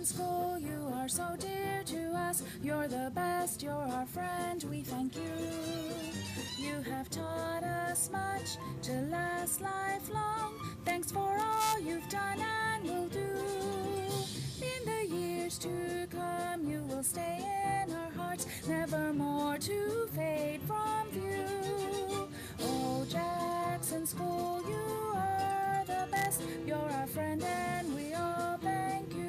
Jackson School, you are so dear to us. You're the best, you're our friend, we thank you. You have taught us much to last lifelong. Thanks for all you've done and will do. In the years to come, you will stay in our hearts, never more to fade from view. Oh, Jackson School, you are the best. You're our friend and we all thank you.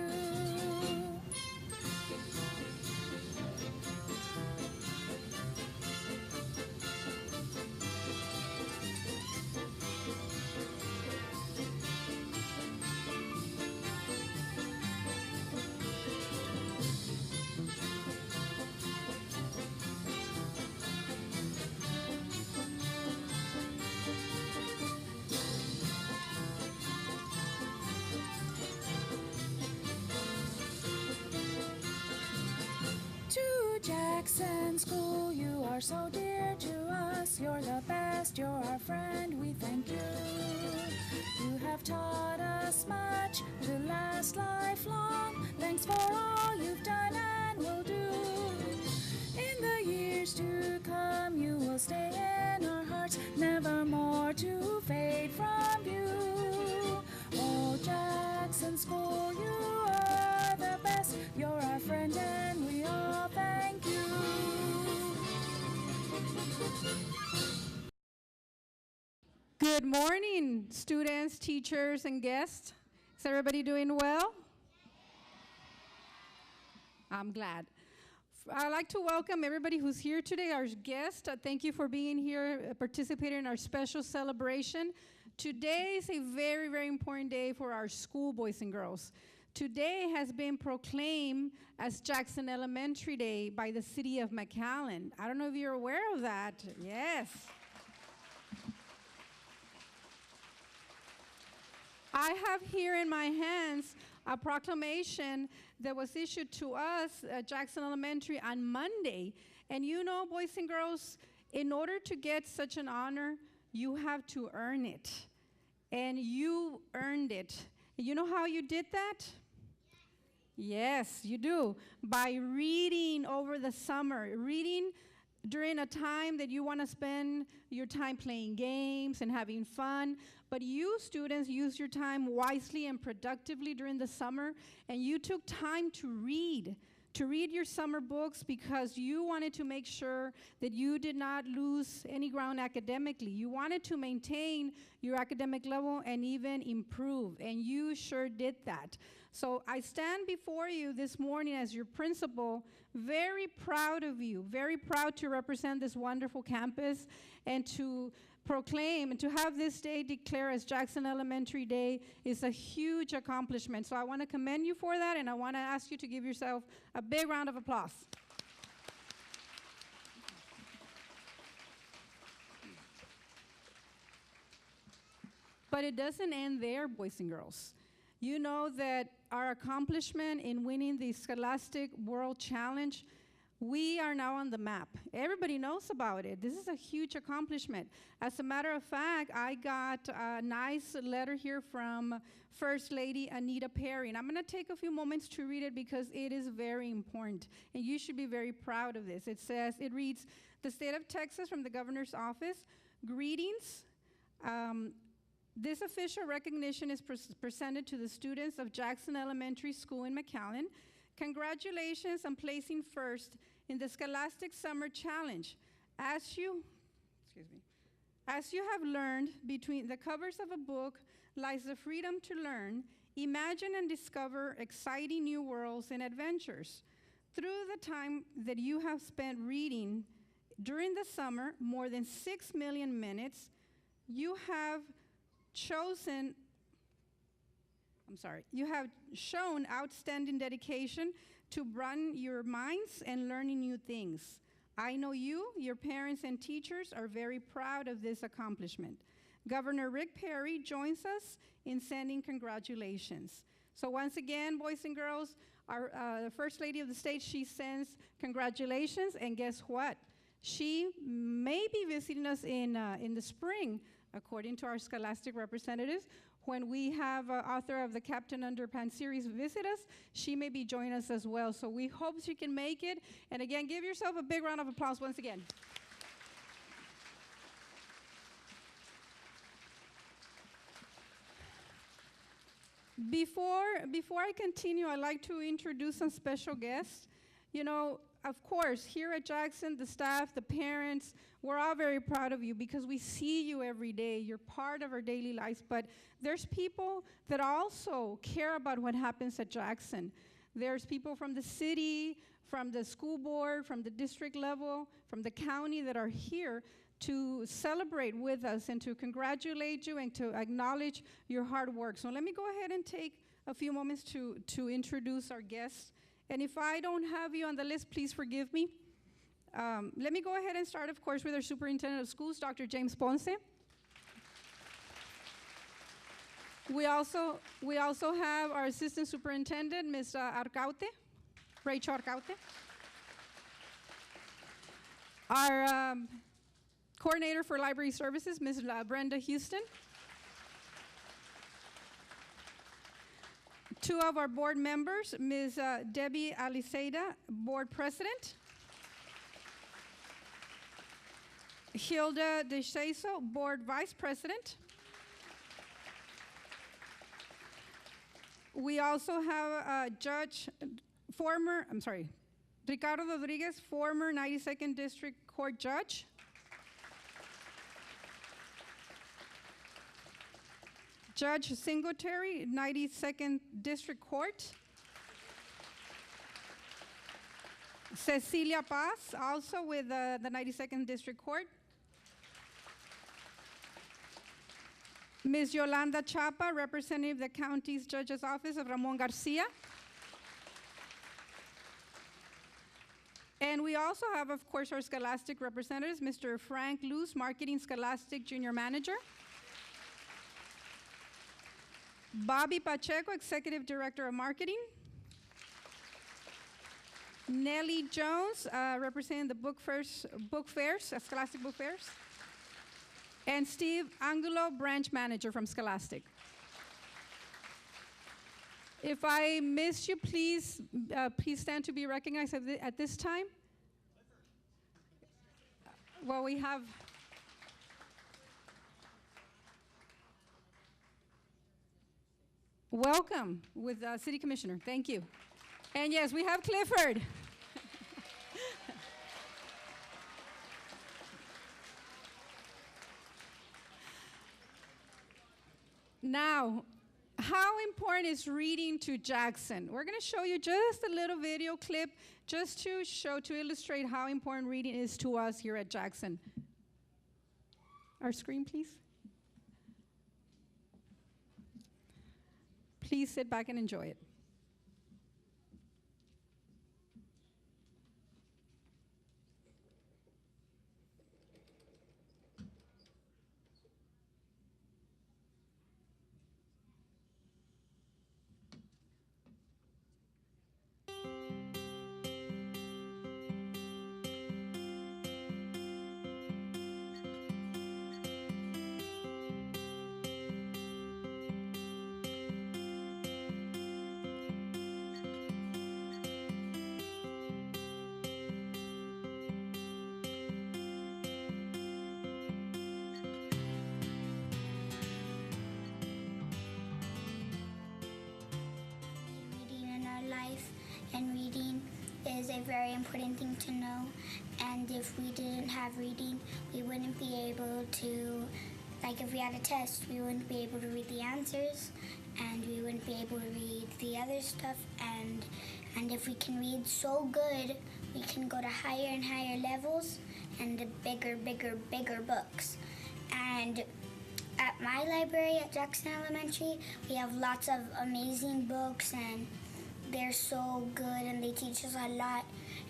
Jackson School, you are so dear to us. You're the best, you're our friend, we thank you. You have taught us much to last lifelong. Thanks for all you've done and will do. In the years to come, you will stay in our hearts, never more to fade from view. Oh, Jackson School, you are the best. You're our friend and we all thank you. Good morning, students, teachers, and guests. Is everybody doing well? I'm glad. I'd like to welcome everybody who's here today, our guests. Thank you for being here, participating in our special celebration. Today is a very, very important day for our school, boys and girls. Today has been proclaimed as Jackson Elementary Day by the city of McAllen. I don't know if you're aware of that. Yes. I have here in my hands a proclamation that was issued to us at Jackson Elementary on Monday. And you know, boys and girls, in order to get such an honor, you have to earn it. And you earned it. You know how you did that? Yes, you do. By reading over the summer, reading during a time that you want to spend your time playing games and having fun. But you students use your time wisely and productively during the summer, and you took time to read your summer books because you wanted to make sure that you did not lose any ground academically. You wanted to maintain your academic level and even improve, and you sure did that. So I stand before you this morning as your principal, very proud of you, very proud to represent this wonderful campus and to proclaim and to have this day declared as Jackson Elementary Day is a huge accomplishment. So I want to commend you for that, and I want to ask you to give yourself a big round of applause. But it doesn't end there, boys and girls. You know that our accomplishment in winning the Scholastic World Challenge, we are now on the map. Everybody knows about it. This is a huge accomplishment. As a matter of fact, I got a nice letter here from First Lady Anita Perry, and I'm going to take a few moments to read it because it is very important, and you should be very proud of this. It reads, "The state of Texas from the governor's office, greetings. This official recognition is presented to the students of Jackson Elementary School in McAllen. Congratulations on placing first in the Scholastic Summer Challenge. As you have learned, between the covers of a book lies the freedom to learn, imagine and discover exciting new worlds and adventures. Through the time that you have spent reading during the summer, more than 6 million minutes, you have shown outstanding dedication to broaden your minds and learning new things. I know you, your parents and teachers are very proud of this accomplishment. Governor Rick Perry joins us in sending congratulations." So once again, boys and girls, the First Lady of the state, she sends congratulations, and guess what? She may be visiting us in the spring, according to our Scholastic representatives. When we have author of the Captain Underpants series visit us, she may be joining us as well. So we hope she can make it. And again, give yourself a big round of applause once again. Before I continue, I'd like to introduce some special guests. You know, of course, here at Jackson, the staff, the parents, we're all very proud of you because we see you every day. You're part of our daily lives. But there's people that also care about what happens at Jackson. There's people from the city, from the school board, from the district level, from the county that are here to celebrate with us and to congratulate you and to acknowledge your hard work. So let me go ahead and take a few moments to introduce our guests. And if I don't have you on the list, please forgive me. Let me go ahead and start, of course, with our superintendent of schools, Dr. James Ponce. We also have our assistant superintendent, Ms. Arcaute, Rachel Arcaute. Our coordinator for library services, Ms. Brenda Houston. Two of our board members, Ms. Debbie Aliceida, board president. Hilda DeShaso, board vice president. We also have Ricardo Rodriguez, former 92nd District Court judge. Judge Singletary, 92nd District Court. Cecilia Paz, also with the 92nd District Court. Ms. Yolanda Chapa, representative of the county's judge's office of Ramon Garcia. And we also have, of course, our Scholastic representatives, Mr. Frank Luz, marketing Scholastic junior manager. Bobby Pacheco, executive director of marketing. Nellie Jones, representing the book fairs, Scholastic book fairs. And Steve Angulo, branch manager from Scholastic. If I missed you, please stand to be recognized at this time. Well, we have. Welcome with City Commissioner. Thank you. And yes, we have Clifford. Now, how important is reading to Jackson? We're going to show you just a little video clip just to illustrate how important reading is to us here at Jackson. Our screen, please. Please sit back and enjoy it. And reading is a very important thing to know, and if we didn't have reading, we wouldn't be able to, like if we had a test, we wouldn't be able to read the answers, and we wouldn't be able to read the other stuff, and if we can read so good, we can go to higher and higher levels and the bigger books. And at my library at Jackson Elementary, we have lots of amazing books, and they're so good and they teach us a lot.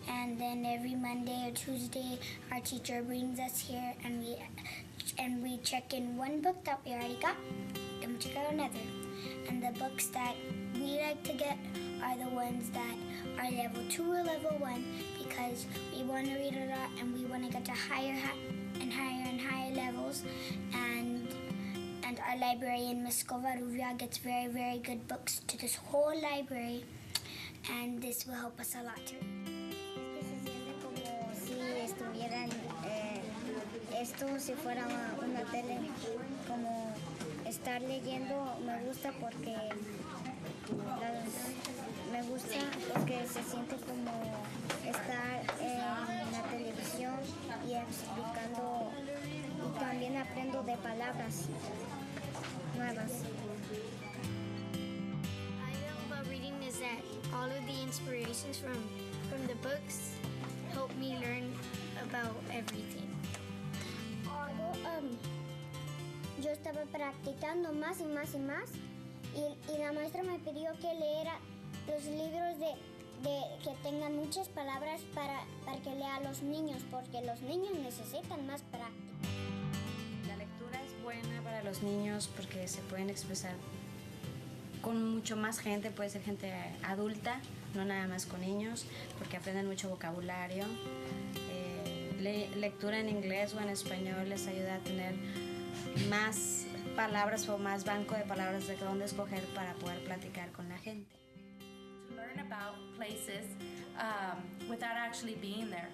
And then every Monday or Tuesday, our teacher brings us here and we check in one book that we already got, then we check out another. And the books that we like to get are the ones that are level 2 or level 1 because we want to read a lot and we want to get to higher and higher levels. And our library, and Miss Covarrubia gets very, very good books to this whole library, and this will help us a lot to read. Es que se siente como si estuvieran, esto si fuera una tele, como estar leyendo, me gusta porque se siente como estar en la televisión y explicando, y también aprendo de palabras nuevas. I know about reading is that all of the inspirations from the books help me learn about everything. Yo estaba practicando más y más y más y la maestra me pidió que leyera los libros de que tengan muchas palabras para que lea a los niños, porque los niños necesitan más práctica. La lectura es buena para los niños porque se pueden expresar con mucho más gente, puede ser gente adulta, no nada más con niños, porque aprenden mucho vocabulario. Lectura en inglés o en español les ayuda a tener más palabras o más banco de palabras de dónde escoger para poder platicar con la gente. To learn about places without actually being there.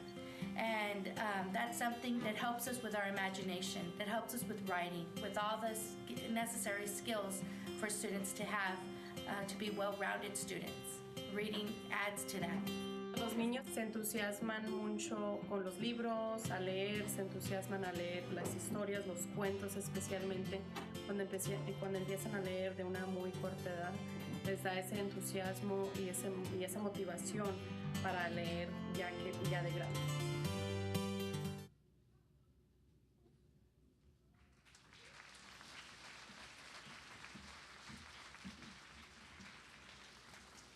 And that's something that helps us with our imagination, that helps us with writing, with all the necessary skills for students to have to be well-rounded students. Reading adds to that. Los niños se entusiasman mucho con los libros, a leer, se entusiasman a leer las historias, los cuentos especialmente, cuando empiezan a leer de una muy corta edad, les da ese entusiasmo y esa motivación para leer ya de grandes.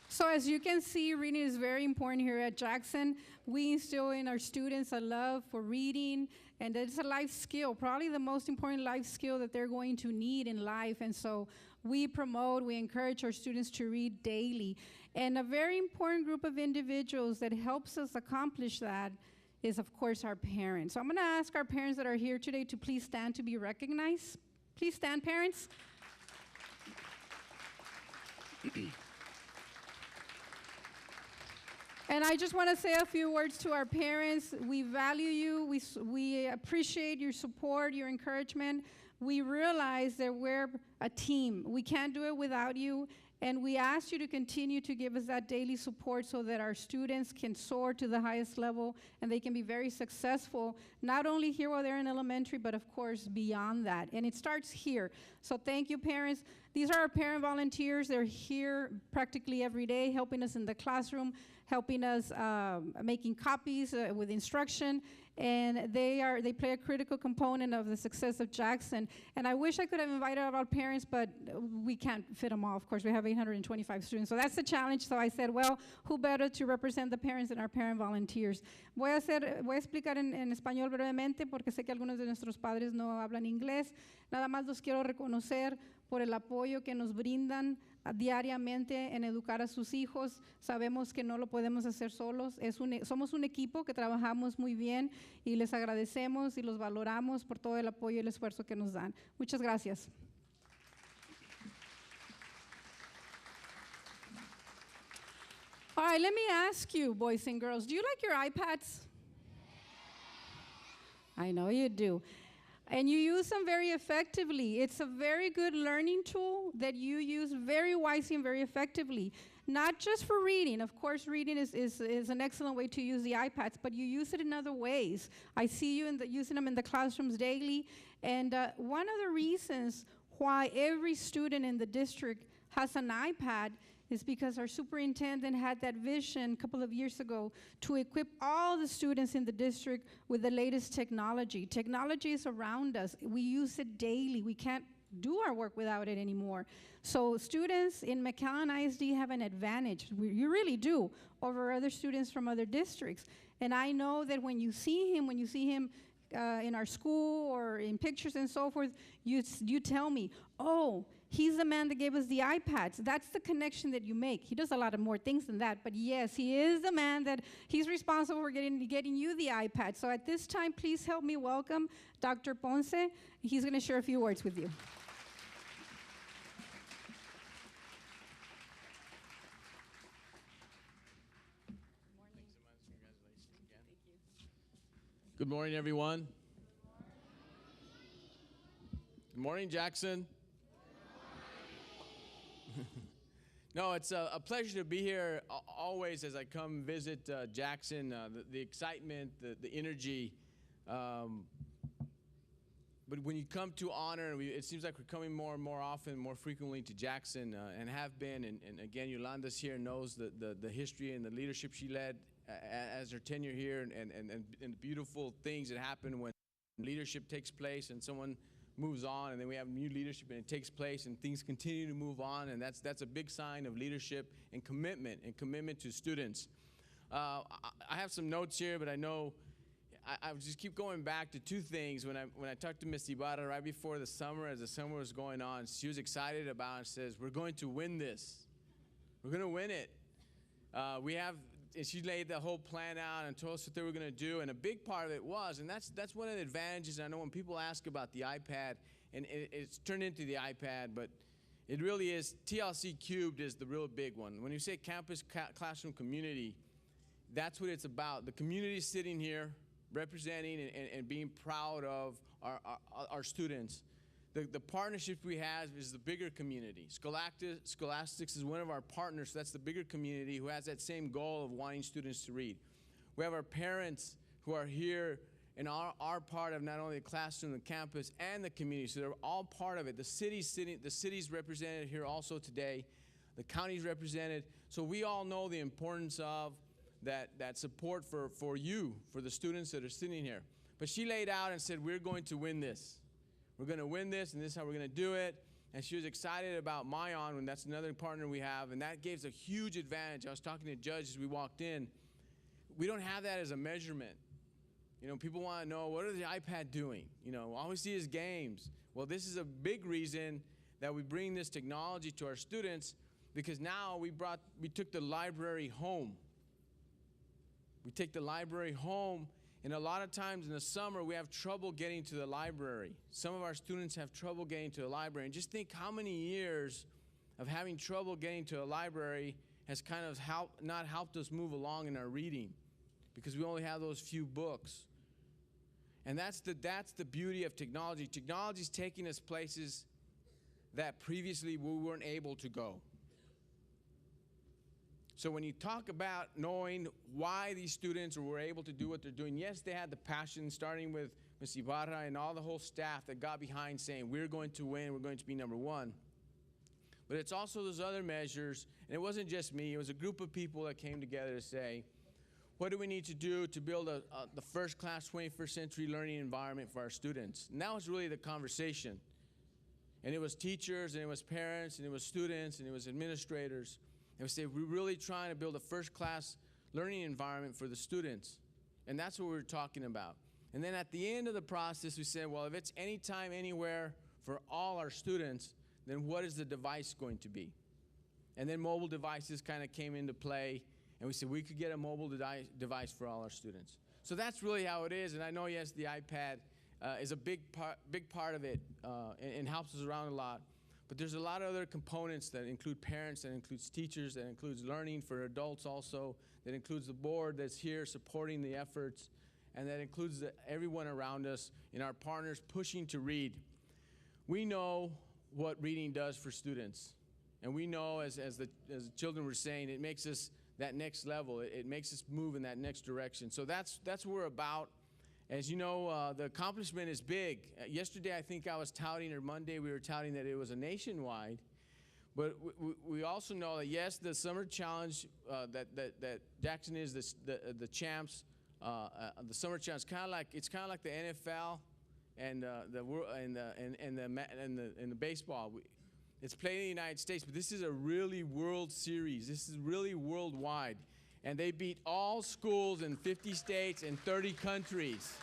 So as you can see, reading is very important here at Jackson. We instill in our students a love for reading, and it's a life skill, probably the most important life skill that they're going to need in life. And so we encourage our students to read daily. And a very important group of individuals that helps us accomplish that is, of course, our parents. So I'm gonna ask our parents that are here today to please stand to be recognized. Please stand, parents. And I just want to say a few words to our parents. We value you. We appreciate your support, your encouragement. We realize that we're a team. We can't do it without you. And we ask you to continue to give us that daily support so that our students can soar to the highest level and they can be very successful, not only here while they're in elementary, but of course beyond that. And it starts here. So thank you, parents. These are our parent volunteers. They're here practically every day, helping us in the classroom, helping us making copies with instruction, and they play a critical component of the success of Jackson. And I wish I could have invited all our parents, but we can't fit them all. Of course, we have 825 students, so that's the challenge. So I said, well, who better to represent the parents than our parent volunteers? Voy a explicar en español brevemente porque sé que algunos de nuestros padres no hablan inglés. Nada más los quiero reconocer por el apoyo que nos brindan diariamente en educar a sus hijos. Sabemos que no lo podemos hacer solos. Somos un equipo que trabajamos muy bien y les agradecemos y los valoramos por todo el apoyo y el esfuerzo que nos dan. Muchas gracias. All right, let me ask you, boys and girls, do you like your iPads? I know you do. And you use them very effectively. It's a very good learning tool that you use very wisely and very effectively. Not just for reading. Of course, reading is an excellent way to use the iPads, but you use it in other ways. I see you using them in the classrooms daily. And one of the reasons why every student in the district has an iPad is because our superintendent had that vision a couple of years ago to equip all the students in the district with the latest technology. Technology is around us. We use it daily. We can't do our work without it anymore. So students in McAllen ISD have an advantage. You really do, over other students from other districts. And I know that when you see him in our school or in pictures and so forth, you tell me, oh, he's the man that gave us the iPads. That's the connection that you make. He does a lot of more things than that, but yes, he is the man that he's responsible for getting you the iPad. So at this time, please help me welcome Dr. Ponce. He's going to share a few words with you. Good morning, everyone. Good morning, Jackson. No, it's a pleasure to be here always as I come visit Jackson. The excitement, the energy. But when you come to honor, it seems like we're coming more and more often, more frequently to Jackson, and have been. And again, Yolanda's here, knows the history and the leadership she led as her tenure here, and the beautiful things that happen when leadership takes place and someone moves on, and then we have new leadership and it takes place and things continue to move on, and that's a big sign of leadership and commitment to students. I have some notes here, but I know I just keep going back to two things. When I talked to Miss Ibarra right before the summer, as the summer was going on, she was excited about it. She says, we're going to win this. We're going to win it. And she laid the whole plan out and told us what they were going to do, and a big part of it was, and that's one of the advantages. I know when people ask about the iPad, and it's turned into the iPad, but it really is, TLC Cubed is the real big one. When you say campus classroom community, that's what it's about. The community sitting here representing and being proud of our students. The partnership we have is the bigger community. Scholastic is one of our partners, so that's the bigger community who has that same goal of wanting students to read. We have our parents who are here and are part of not only the classroom, the campus, and the community, so they're all part of it. The city's represented here also today. The county's represented. So we all know the importance of that support for you, for the students that are sitting here. But she laid out and said, we're going to win this. We're going to win this, and this is how we're going to do it. And she was excited about MITV, and that's another partner we have, and that gives a huge advantage. I was talking to Judge as we walked in. We don't have that as a measurement. You know, people want to know, what are the iPad doing? You know, all we see is games. Well, this is a big reason that we bring this technology to our students, because now we took the library home. We take the library home. And a lot of times in the summer, we have trouble getting to the library. Some of our students have trouble getting to the library. And just think how many years of having trouble getting to a library has kind of not helped us move along in our reading, because we only have those few books. And that's the beauty of technology. Technology is taking us places that previously we weren't able to go. So when you talk about knowing why these students were able to do what they're doing, yes, they had the passion, starting with Ms. Ibarra and all the whole staff that got behind saying, we're going to win, we're going to be number one. But it's also those other measures, and it wasn't just me, it was a group of people that came together to say, what do we need to do to build the first-class 21st century learning environment for our students? And that was really the conversation. And it was teachers, and it was parents, and it was students, and it was administrators. And we say, we're really trying to build a first-class learning environment for the students. And that's what we were talking about. And then at the end of the process, we said, well, if it's anytime, anywhere for all our students, then what is the device going to be? And then mobile devices kind of came into play, and we said we could get a mobile device for all our students. So that's really how it is. And I know, yes, the iPad is a big part of it and helps us around a lot. But there's a lot of other components that include parents, that includes teachers, that includes learning for adults also, that includes the board that's here supporting the efforts, and that includes everyone around us and our partners pushing to read. We know what reading does for students. And we know, as the children were saying, it makes us that next level. It makes us move in that next direction. So that's what we're about. As you know, the accomplishment is big. Yesterday, I think I was touting, or Monday, we were touting that it was a nationwide. But we also know that, yes, the summer challenge that Jackson is the champs. The summer challenge, it's kind of like the NFL and the baseball. It's played in the United States, but this is a really World Series. This is really worldwide. And they beat all schools in 50 states and 30 countries.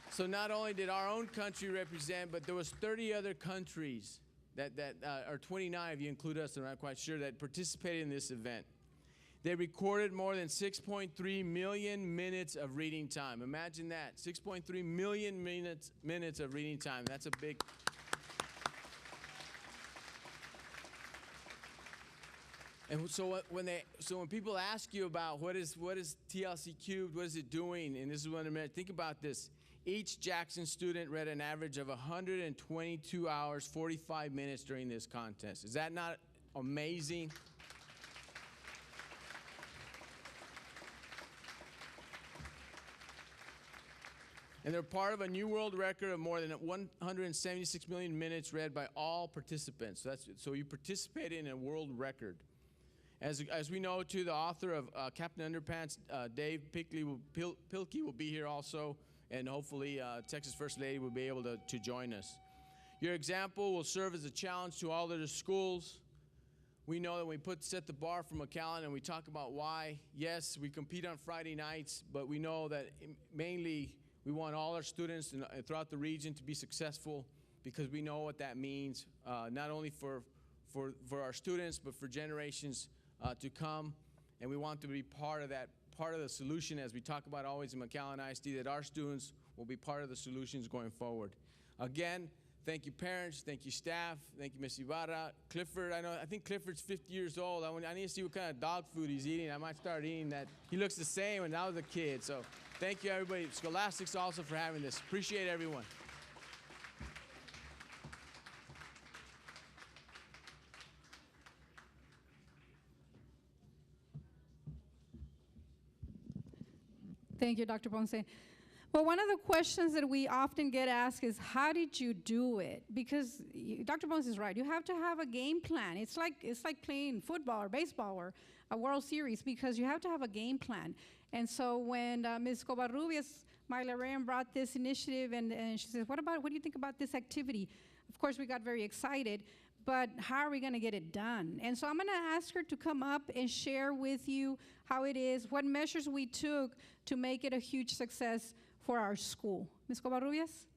So not only did our own country represent, but there was 30 other countries or 29 if you include us, I'm not quite sure, that participated in this event. They recorded more than 6.3 million minutes of reading time. Imagine that, 6.3 million minutes of reading time. That's a big... And so when people ask you about what is TLC cubed, what is it doing, and this is one minute, think about this. Each Jackson student read an average of 122 hours, 45 minutes during this contest. Is that not amazing? And they're part of a new world record of more than 176 million minutes read by all participants. So you participated in a world record. As we know, too, the author of Captain Underpants, Dave Pilkey will be here also, and hopefully Texas First Lady will be able to join us. Your example will serve as a challenge to all other schools. We know that we set the bar for McAllen and we talk about why. Yes, we compete on Friday nights, but we know that mainly we want all our students throughout the region to be successful because we know what that means, not only for our students, but for generations to come. And we want to be part of the solution, as we talk about always in McAllen ISD, that our students will be part of the solutions going forward. Again, thank you parents, thank you staff, thank you Ms. Ibarra. Clifford, I think Clifford's 50 years old. I need to see what kind of dog food he's eating. I might start eating that. He looks the same when I was a kid, so thank you everybody. Scholastic's also for having this. Appreciate everyone. Thank you, Dr. Ponce. Well, one of the questions that we often get asked is, how did you do it? Because Dr. Ponce is right. You have to have a game plan. It's like playing football or baseball or a World Series, because you have to have a game plan. And so when Ms. Covarrubias, my librarian, brought this initiative, and she said, what do you think about this activity? Of course, we got very excited, but how are we going to get it done? And so I'm going to ask her to come up and share with you how it is, what measures we took to make it a huge success for our school. Ms. Covarrubias?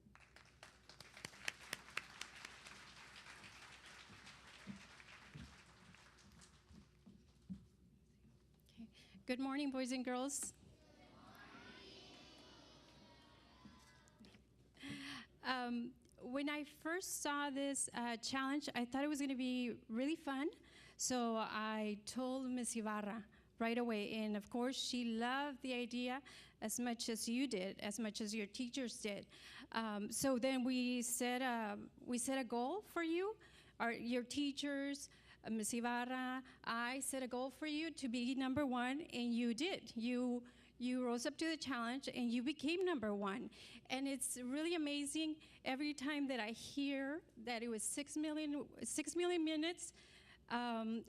Okay. Good morning, boys and girls. When I first saw this challenge, I thought it was going to be really fun. So I told Ms. Ibarra right away. And of course, she loved the idea as much as you did, as much as your teachers did. So then we set a goal for you, your teachers, Ms. Ibarra. I set a goal for you to be number one, and you did. You rose up to the challenge, and you became number one. And it's really amazing every time that I hear that it was 6 million minutes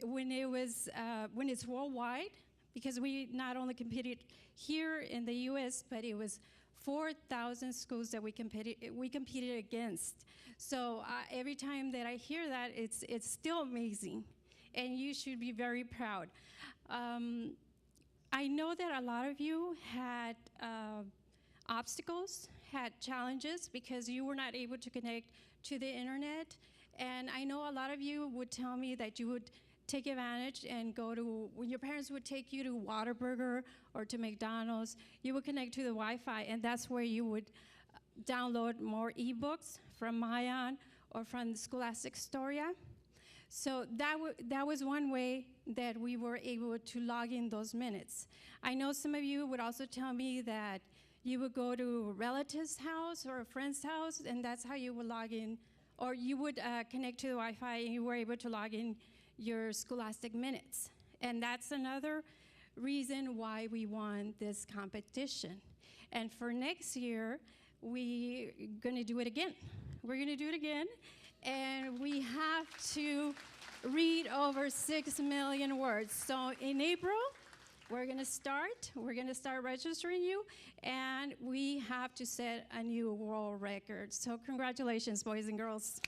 when it's worldwide, because we not only competed here in the U.S., but it was 4,000 schools that we competed against. So every time that I hear that, it's still amazing, and you should be very proud. I know that a lot of you had obstacles, had challenges, because you were not able to connect to the internet. And I know a lot of you would tell me that you would take advantage and go to, when your parents would take you to Whataburger or to McDonald's, you would connect to the Wi-Fi, and that's where you would download more ebooks from MITV or from the Scholastic Storia. So that was one way that we were able to log in those minutes. I know some of you would also tell me that you would go to a relative's house or a friend's house, and that's how you would log in, or you would connect to the Wi-Fi and you were able to log in your Scholastic minutes. And that's another reason why we won this competition. And for next year, we're gonna do it again. We're gonna do it again, and we have to read over 6 million words. So in April, we're gonna start registering you, and we have to set a new world record. So congratulations, boys and girls.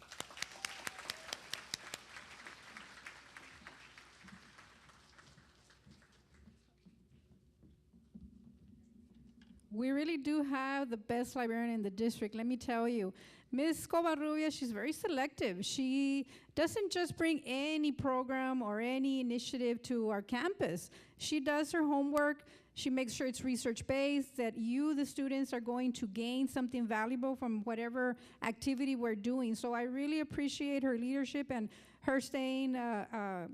We really do have the best librarian in the district, let me tell you. Ms. Covarrubias, she's very selective. She doesn't just bring any program or any initiative to our campus. She does her homework. She makes sure it's research-based, that you, the students, are going to gain something valuable from whatever activity we're doing. So I really appreciate her leadership and her staying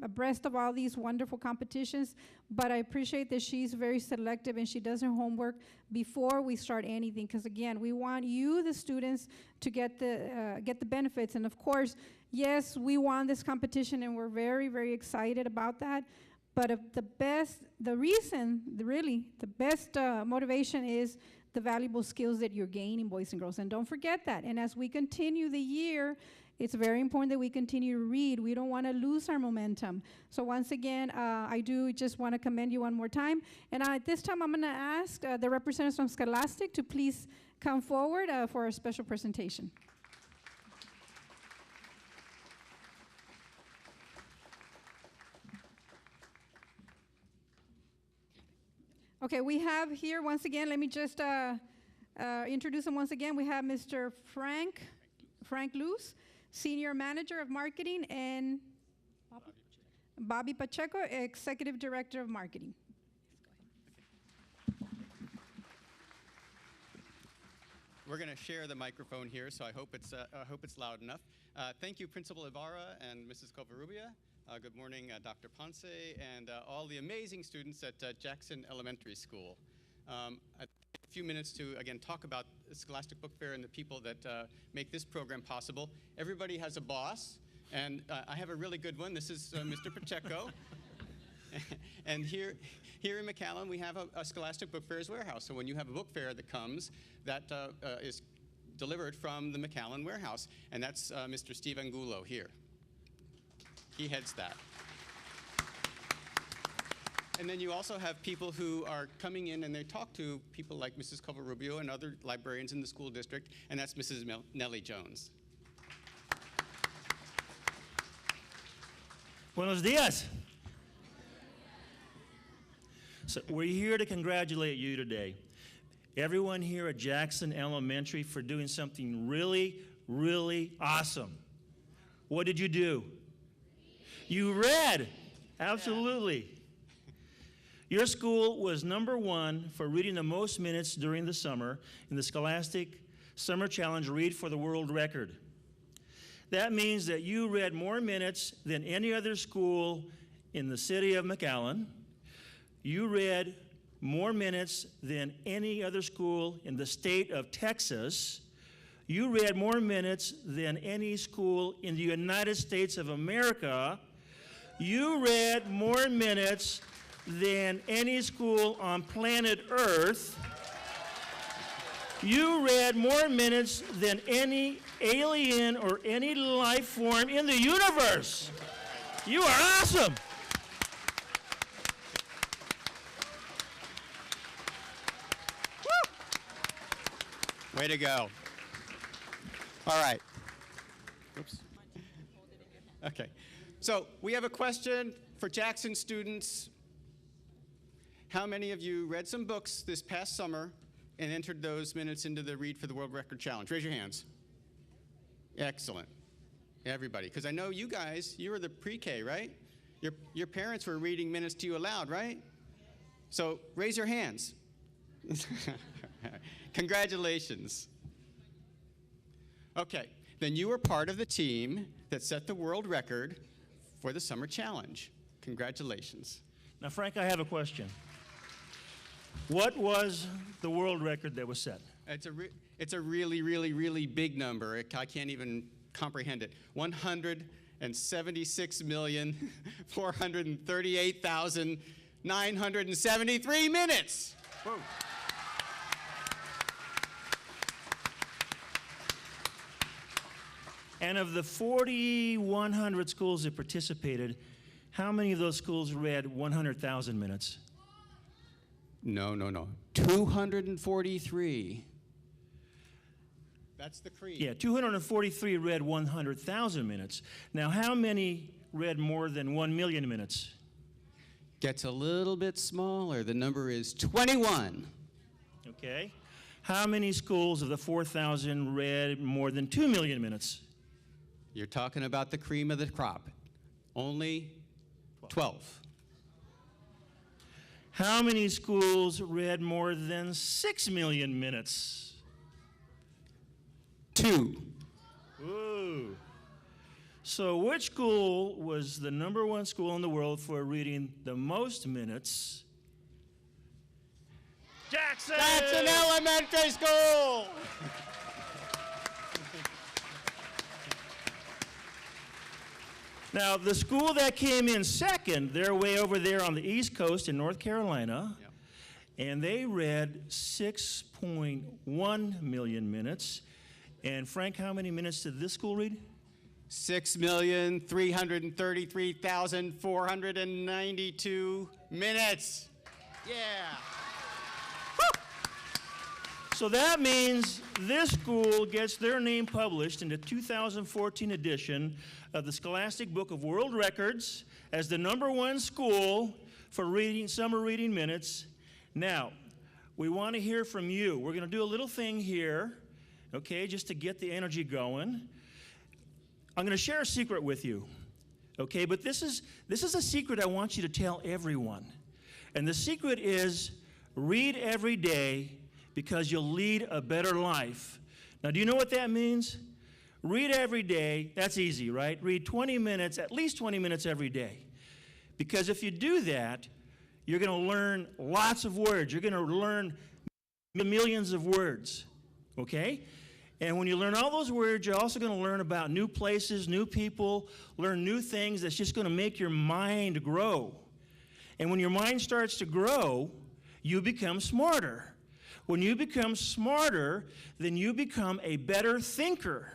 abreast of all these wonderful competitions. But I appreciate that she's very selective and she does her homework before we start anything. Because again, we want you, the students, to get the benefits. And of course, yes, we won this competition and we're very, very excited about that. But the best motivation is the valuable skills that you're gaining, boys and girls. And don't forget that. And as we continue the year, it's very important that we continue to read. We don't want to lose our momentum. So once again, I do just want to commend you one more time. And at this time, I'm going to ask the representatives from Scholastic to please come forward for a special presentation. Okay, we have here, once again, let me just introduce him once again. We have Mr. Frank Luz, Senior Manager of Marketing, and Bobby Pacheco, Executive Director of Marketing. We're going to share the microphone here, so I hope it's loud enough. Thank you, Principal Ibarra and Mrs. Covarrubia. Good morning, Dr. Ponce, and all the amazing students at Jackson Elementary School. A few minutes to, again, talk about the Scholastic Book Fair and the people that make this program possible. Everybody has a boss, and I have a really good one. This is Mr. Pacheco. And here in McAllen, we have a Scholastic Book Fair's warehouse. So when you have a book fair that comes, that is delivered from the McAllen warehouse, and that's Mr. Steve Angulo here. He heads that. And then you also have people who are coming in and they talk to people like Mrs. Covarrubio and other librarians in the school district, and that's Mrs. Nellie Jones. Buenos dias. So we're here to congratulate you today. Everyone here at Jackson Elementary for doing something really, really awesome. What did you do? You read. Absolutely. Your school was #1 for reading the most minutes during the summer in the Scholastic Summer Challenge Read for the World Record. That means that you read more minutes than any other school in the city of McAllen. You read more minutes than any other school in the state of Texas. You read more minutes than any school in the United States of America. You read more minutes than any school on planet Earth. You read more minutes than any alien or any life form in the universe. You are awesome. Woo! Way to go. All right. Oops. Okay. So we have a question for Jackson students. How many of you read some books this past summer and entered those minutes into the Read for the World Record Challenge? Raise your hands. Excellent. Everybody. Because I know you guys, you were the pre-K, right? Your parents were reading minutes to you aloud, right? So raise your hands. Congratulations. Okay. Then you were part of the team that set the world record for the Summer Challenge. Congratulations. Now, Frank, I have a question. What was the world record that was set? It's a really, really, really big number. I can't even comprehend it. 176,438,973 minutes. Whoa. And of the 4,100 schools that participated, how many of those schools read 100,000 minutes? No. 243. That's the cream. Yeah, 243 read 100,000 minutes. Now, how many read more than 1 million minutes? Gets a little bit smaller. The number is 21. Okay. How many schools of the 4,000 read more than 2 million minutes? You're talking about the cream of the crop. Only 12. How many schools read more than 6 million minutes? 2. Ooh. So which school was the #1 school in the world for reading the most minutes? Jackson! Jackson Elementary School! Now, the school that came in second, they're way over there on the East Coast in North Carolina, Yep. and they read 6.1 million minutes. And Frank, how many minutes did this school read? 6,333,492 minutes. Yeah. So that means this school gets their name published in the 2014 edition of the Scholastic Book of World Records as the #1 school for reading summer reading minutes. Now, we want to hear from you. We're going to do a little thing here, okay, just to get the energy going. I'm going to share a secret with you, okay? But this is a secret I want you to tell everyone. And the secret is read every day because you'll lead a better life. Now, do you know what that means? Read every day. That's easy, right? Read 20 minutes, at least 20 minutes every day. Because if you do that, you're going to learn lots of words. You're going to learn millions of words, okay? And when you learn all those words, you're also going to learn about new places, new people, learn new things that's just going to make your mind grow. And when your mind starts to grow, you become smarter. When you become smarter, then you become a better thinker.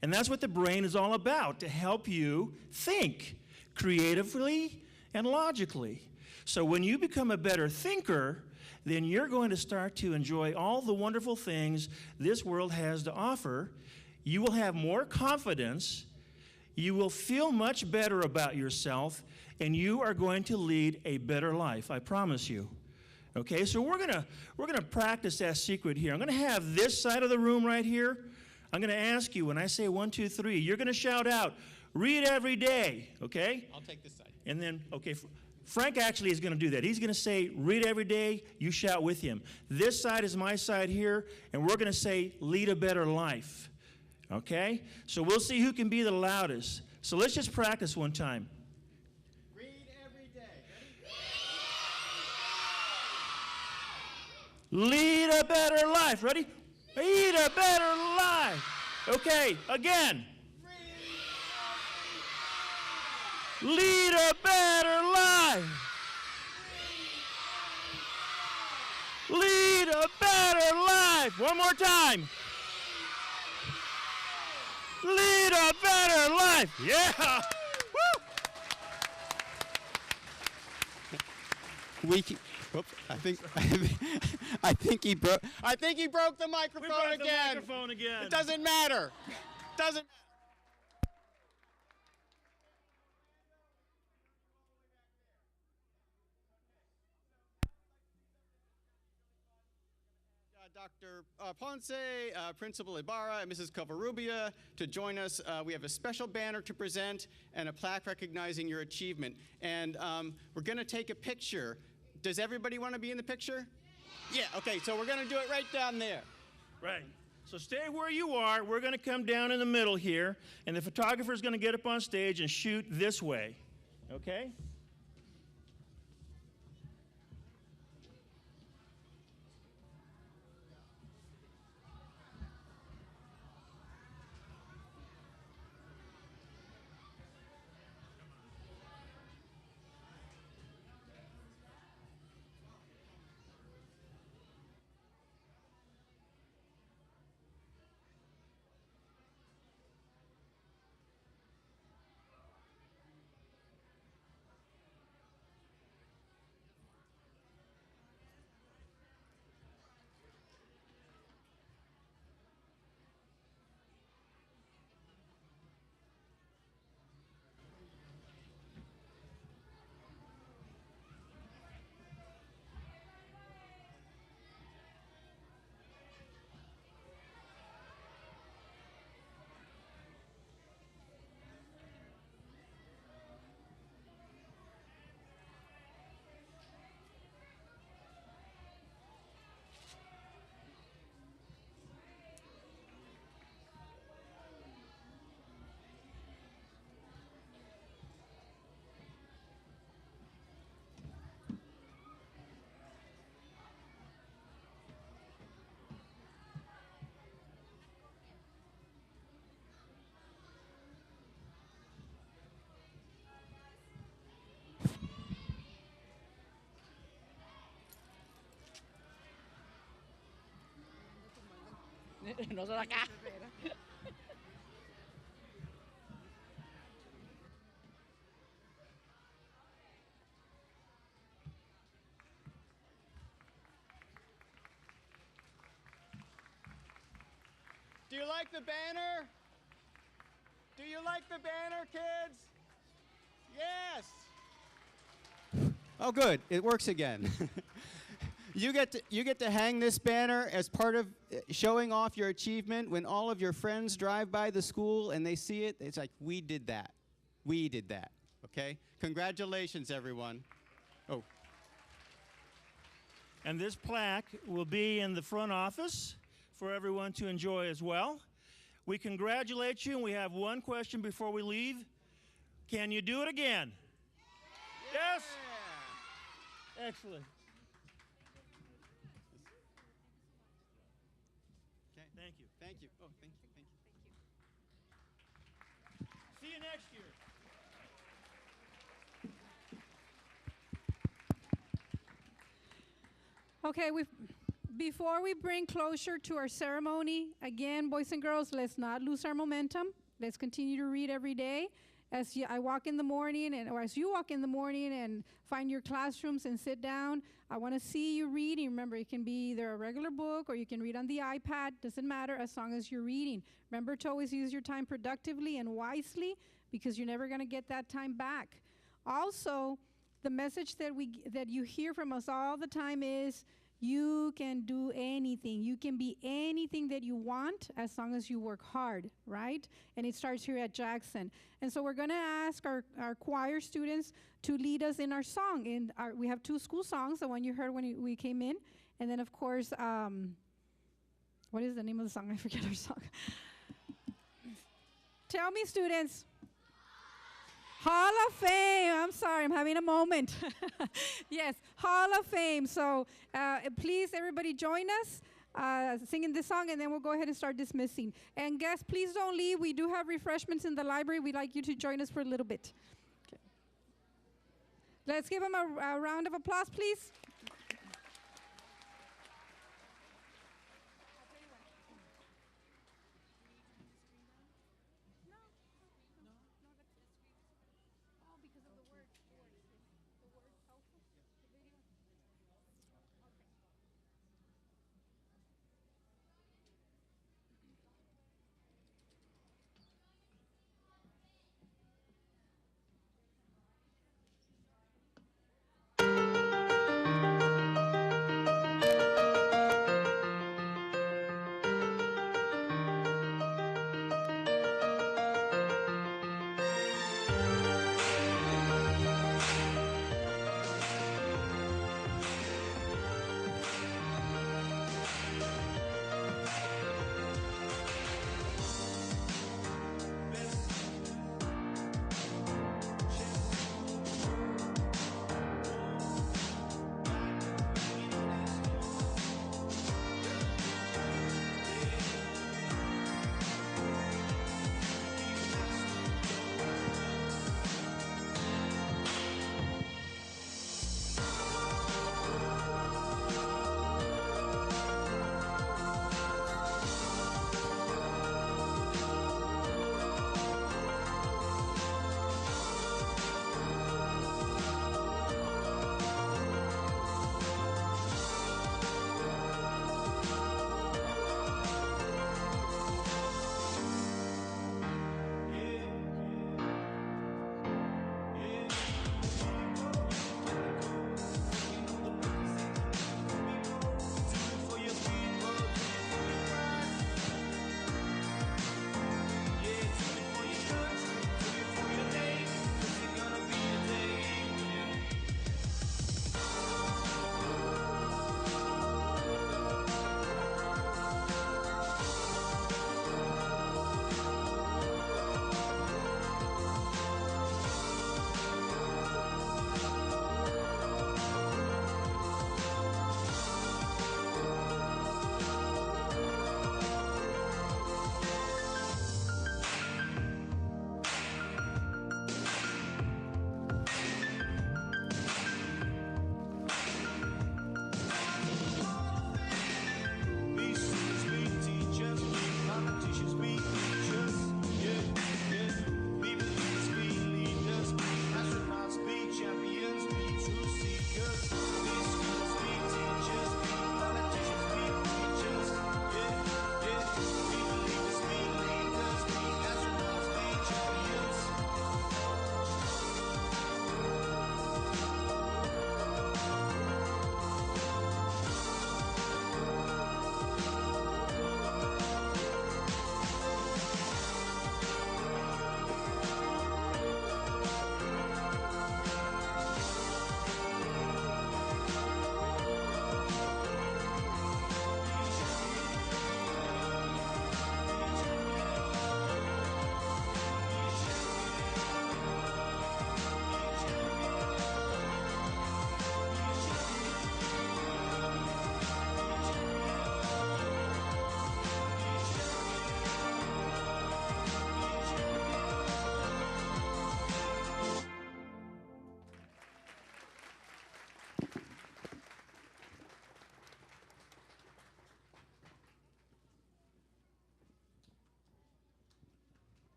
And that's what the brain is all about, to help you think creatively and logically. So when you become a better thinker, then you're going to start to enjoy all the wonderful things this world has to offer. You will have more confidence, you will feel much better about yourself, and you are going to lead a better life, I promise you. Okay, so we're gonna practice that secret here. I'm gonna have this side of the room right here. I'm gonna ask you when I say 1, 2, 3, you're gonna shout out, read every day, okay? I'll take this side. And then, okay, Frank actually is gonna do that. He's gonna say, read every day, you shout with him. This side is my side here, and we're gonna say, lead a better life, okay? So we'll see who can be the loudest. So let's just practice one time. Lead a better life. Ready? Lead a better life. Okay, again. Lead a better life. Lead a better life. One more time. Lead a better life. Yeah. Oops, I think he broke the microphone again. The microphone again. It doesn't matter. Doesn't. Dr. Ponce, Principal Ibarra, and Mrs. Covarrubia to join us. We have a special banner to present and a plaque recognizing your achievement. And we're going to take a picture. Does everybody want to be in the picture? Yeah, okay, so we're going to do it right down there. Right. So stay where you are. We're going to come down in the middle here, and the photographer is going to get up on stage and shoot this way. Okay? No son acá. Do you like the banner? Do you like the banner, kids? Yes. Oh, good. It works again. You get to hang this banner as part of showing off your achievement. When all of your friends drive by the school and they see it, it's like, we did that. We did that. Okay? Congratulations, everyone. Oh. And this plaque will be in the front office for everyone to enjoy as well. We congratulate you, and we have one question before we leave. Can you do it again? Yeah. Yes? Excellent. Okay. Thank you. Thank you. Oh, thank you. Thank you. See you next year. Okay, before we bring closure to our ceremony, again, boys and girls, let's not lose our momentum. Let's continue to read every day. As I walk in the morning, or as you walk in the morning and find your classrooms and sit down, I want to see you reading. Remember, it can be either a regular book or you can read on the iPad. Doesn't matter as long as you're reading. Remember to always use your time productively and wisely, because you're never going to get that time back. Also, the message that you hear from us all the time is, you can do anything. You can be anything that you want as long as you work hard, right? And it starts here at Jackson. And so we're going to ask our choir students to lead us in our song. We have 2 school songs, the one you heard when we came in. And then, of course, what is the name of the song? I forget our song. Tell me, students. Hall of Fame. I'm sorry, I'm having a moment. Yes, Hall of Fame. So please, everybody join us singing this song, and then we'll go ahead and start dismissing. And guests, please don't leave. We do have refreshments in the library. We'd like you to join us for a little bit. Okay. Let's give them a round of applause, please.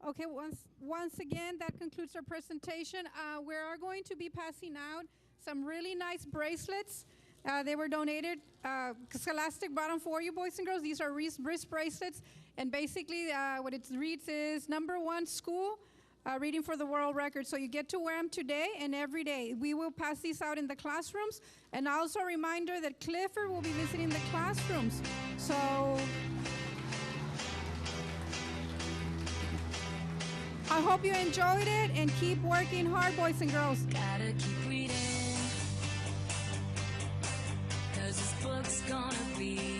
Okay, once again, that concludes our presentation. We are going to be passing out some really nice bracelets. They were donated. Scholastic brought them for you, boys and girls. These are wrist bracelets. And basically, what it reads is #1 school, reading for the world record. So you get to wear them today and every day. We will pass these out in the classrooms. And also a reminder that Clifford will be visiting the classrooms. So I hope you enjoyed it and keep working hard, boys and girls. Gotta keep reading, 'cause this book's gonna be